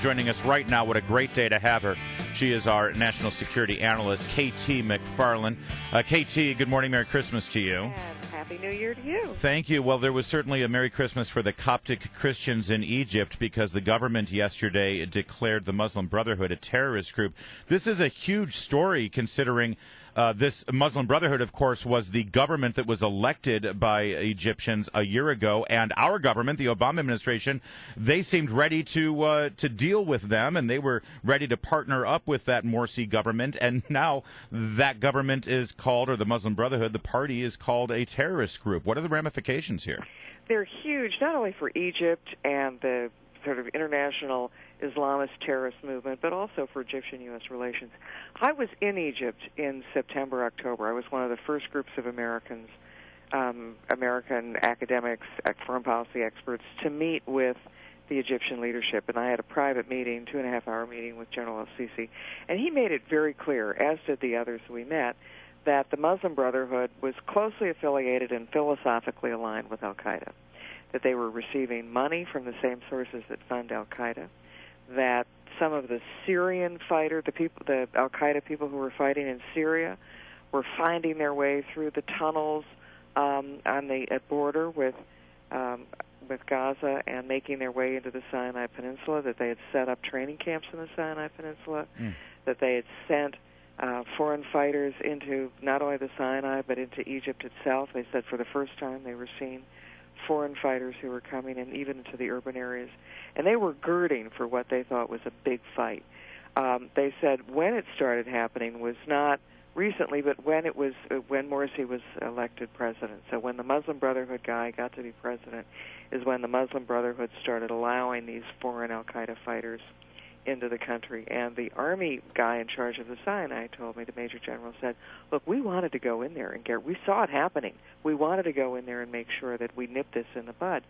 joining us right now. What a great day to have her. She is our national security analyst, KT McFarland. KT, good morning. Merry Christmas to you. And Happy New Year to you. Thank you. Well, there was certainly a Merry Christmas for the Coptic Christians in Egypt because the government yesterday declared the Muslim Brotherhood a terrorist group. This is a huge story considering this Muslim Brotherhood, of course, was the government that was elected by Egyptians a year ago, and our government, the Obama administration, they seemed ready to deal with them, and they were ready to partner up with that Morsi government, and now that government is called, or the Muslim Brotherhood, the party is called a terrorist group. What are the ramifications here? They're huge, not only for Egypt and the sort of international Islamist terrorist movement, but also for Egyptian-U.S. relations. I was in Egypt in September, October. I was one of the first groups of American academics, foreign policy experts, to meet with the Egyptian leadership, and I had a private meeting, 2.5-hour meeting with General el-Sisi, and he made it very clear, as did the others we met, that the Muslim Brotherhood was closely affiliated and philosophically aligned with al-Qaeda, that they were receiving money from the same sources that fund al-Qaeda, that some of the Syrian the al-Qaeda people who were fighting in Syria were finding their way through the tunnels on the border with Gaza and making their way into the Sinai Peninsula, that they had set up training camps in the Sinai Peninsula, that they had sent foreign fighters into not only the Sinai but into Egypt itself. They said for the first time they were seeing foreign fighters who were coming in even into the urban areas, and they were girding for what they thought was a big fight. They said when it started happening was not recently, but when Morsi was elected president. So when the Muslim Brotherhood guy got to be president is when the Muslim Brotherhood started allowing these foreign al-Qaeda fighters into the country. And the army guy in charge of the Sinai told me, the major general said, look, we wanted to go in there and we saw it happening. We wanted to go in there and make sure that we nipped this in the bud.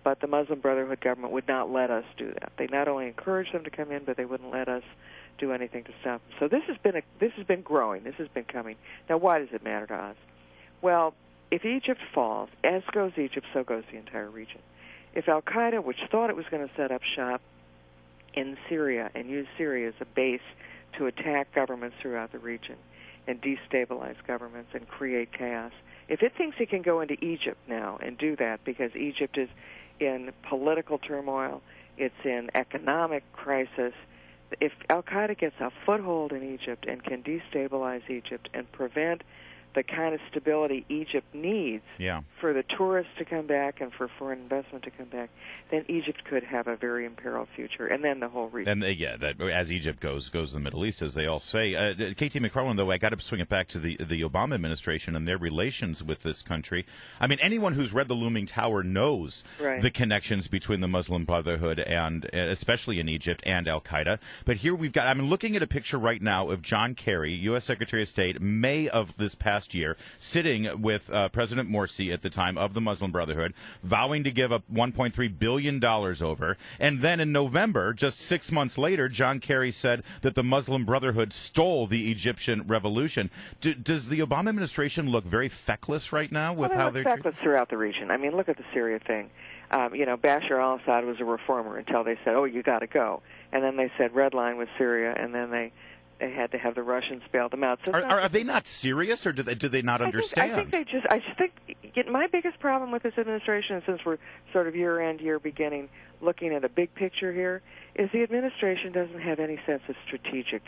But the Muslim Brotherhood government would not let us do that. They not only encouraged them to come in, but they wouldn't let us do anything to stop them. So this has been growing. This has been coming. Now, why does it matter to us? Well, if Egypt falls, as goes Egypt, so goes the entire region. If al-Qaeda, which thought it was going to set up shop in Syria and use Syria as a base to attack governments throughout the region and destabilize governments and create chaos, if it thinks it can go into Egypt now and do that because Egypt is in political turmoil, it's in economic crisis, if al-Qaeda gets a foothold in Egypt and can destabilize Egypt and prevent the kind of stability Egypt needs for the tourists to come back and for foreign investment to come back, then Egypt could have a very imperiled future, and then the whole region. And that as Egypt goes the Middle East, as they all say. KT McFarland, though, I got to swing it back to the Obama administration and their relations with this country. I mean, anyone who's read The Looming Tower knows the connections between the Muslim Brotherhood and, especially in Egypt, and al-Qaeda. But here I'm looking at a picture right now of John Kerry, U.S. Secretary of State, May of this past year, sitting with President Morsi at the time of the Muslim Brotherhood, vowing to give up $1.3 billion over. And then in November, just 6 months later, John Kerry said that the Muslim Brotherhood stole the Egyptian revolution. Does the Obama administration look very feckless right now with how they're feckless throughout the region? I mean, look at the Syria thing. Bashar al-Assad was a reformer until they said, oh, you got to go. And then they said red line with Syria, and then they had to have the Russians bail them out. So are they not serious, or do they not understand? I just think my biggest problem with this administration, since we're sort of year-end, year-beginning, looking at a big picture here, is the administration doesn't have any sense of strategic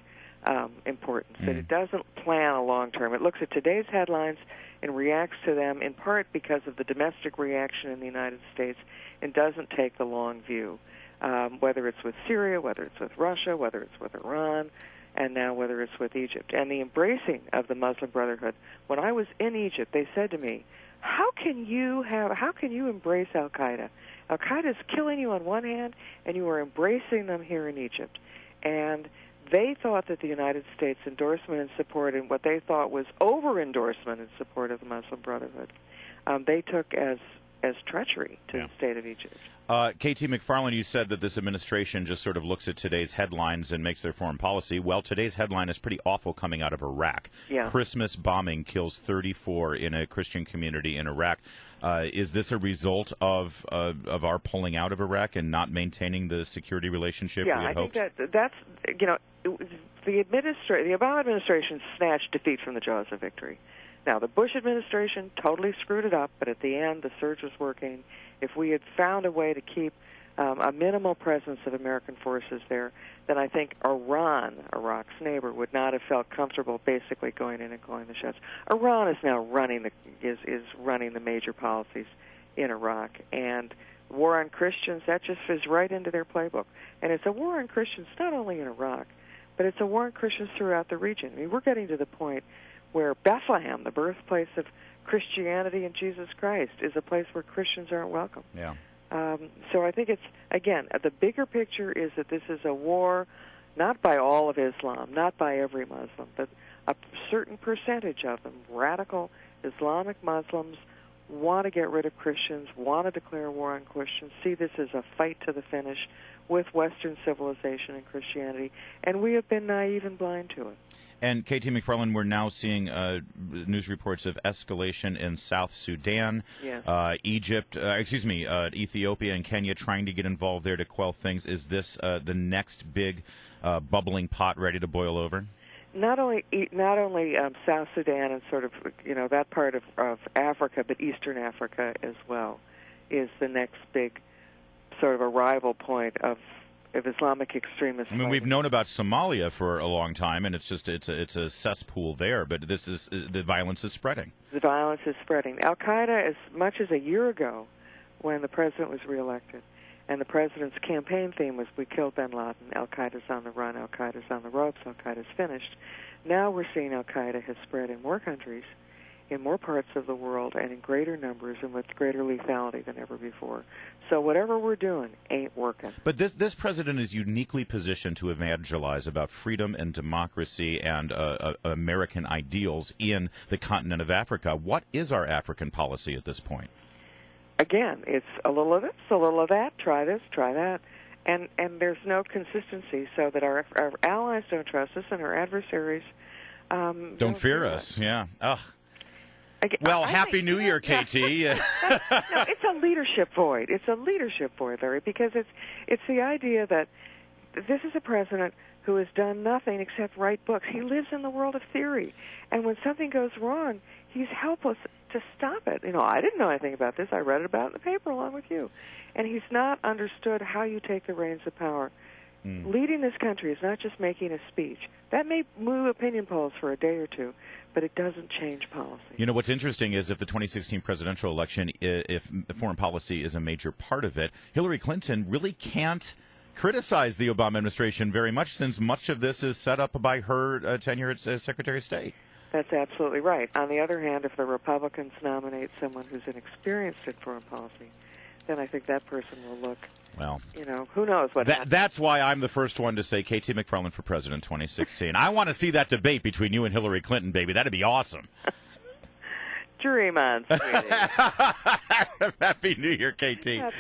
importance, that it doesn't plan a long-term. It looks at today's headlines and reacts to them in part because of the domestic reaction in the United States and doesn't take the long view, whether it's with Syria, whether it's with Russia, whether it's with Iran, and now whether it's with Egypt. And the embracing of the Muslim Brotherhood. When I was in Egypt, they said to me, how can you embrace al-Qaeda? Al-Qaeda is killing you on one hand, and you are embracing them here in Egypt. And they thought that the United States endorsement and support, and what they thought was over-endorsement and support of the Muslim Brotherhood, they took as as treachery to the state of Egypt. KT McFarland, you said that this administration just sort of looks at today's headlines and makes their foreign policy. Well, today's headline is pretty awful coming out of Iraq. Yeah. Christmas bombing kills 34 in a Christian community in Iraq. Is this a result of our pulling out of Iraq and not maintaining the security relationship we had hoped? I think that's the Obama administration snatched defeat from the jaws of victory. Now, the Bush administration totally screwed it up, but at the end, the surge was working. If we had found a way to keep a minimal presence of American forces there, then I think Iran, Iraq's neighbor, would not have felt comfortable basically going in and calling the shots. Iran is now running the major policies in Iraq, and war on Christians, that just fits right into their playbook. And it's a war on Christians not only in Iraq, but it's a war on Christians throughout the region. I mean, we're getting to the point where Bethlehem, the birthplace of Christianity and Jesus Christ, is a place where Christians aren't welcome. Yeah. So I think it's, again, the bigger picture is that this is a war not by all of Islam, not by every Muslim, but a certain percentage of them, radical Islamic Muslims, want to get rid of Christians, want to declare war on Christians, see this as a fight to the finish with Western civilization and Christianity, and we have been naive and blind to it. And KT McFarland, we're now seeing news reports of escalation in South Sudan, Ethiopia and Kenya trying to get involved there to quell things. Is this the next big bubbling pot ready to boil over? Not only South Sudan and sort of that part of Africa, but Eastern Africa as well, is the next big sort of arrival point of Islamic extremists. I mean, we've known about Somalia for a long time, and it's a cesspool there. But the violence is spreading. The violence is spreading. Al Qaeda, as much as a year ago, when the president was reelected, and the president's campaign theme was "We killed bin Laden." Al Qaeda's on the run. Al Qaeda's on the ropes. Al Qaeda's finished. Now we're seeing Al Qaeda has spread in more countries, in more parts of the world, and in greater numbers and with greater lethality than ever before. So whatever we're doing ain't working. But this president is uniquely positioned to evangelize about freedom and democracy and American ideals in the continent of Africa. What is our African policy at this point? Again, it's a little of this, a little of that, try this, try that. And there's no consistency, so that our allies don't trust us and our adversaries don't fear us. Yeah. Ugh. Well, Happy New Year, KT. No, it's a leadership void. It's a leadership void, Larry, because it's the idea that this is a president who has done nothing except write books. He lives in the world of theory, and when something goes wrong, he's helpless to stop it. I didn't know anything about this. I read it about in the paper along with you. And he's not understood how you take the reins of power. Leading this country is not just making a speech. That may move opinion polls for a day or two, but it doesn't change policy. What's interesting is if the 2016 presidential election, if foreign policy is a major part of it, Hillary Clinton really can't criticize the Obama administration very much, since much of this is set up by her tenure as Secretary of State. That's absolutely right. On the other hand, if the Republicans nominate someone who's inexperienced in foreign policy, then I think that person will look, well, who knows what happens. That's why I'm the first one to say KT McFarland for president 2016. I want to see that debate between you and Hillary Clinton, baby. That'd be awesome. Dream on, sweetie. Happy New Year, KT.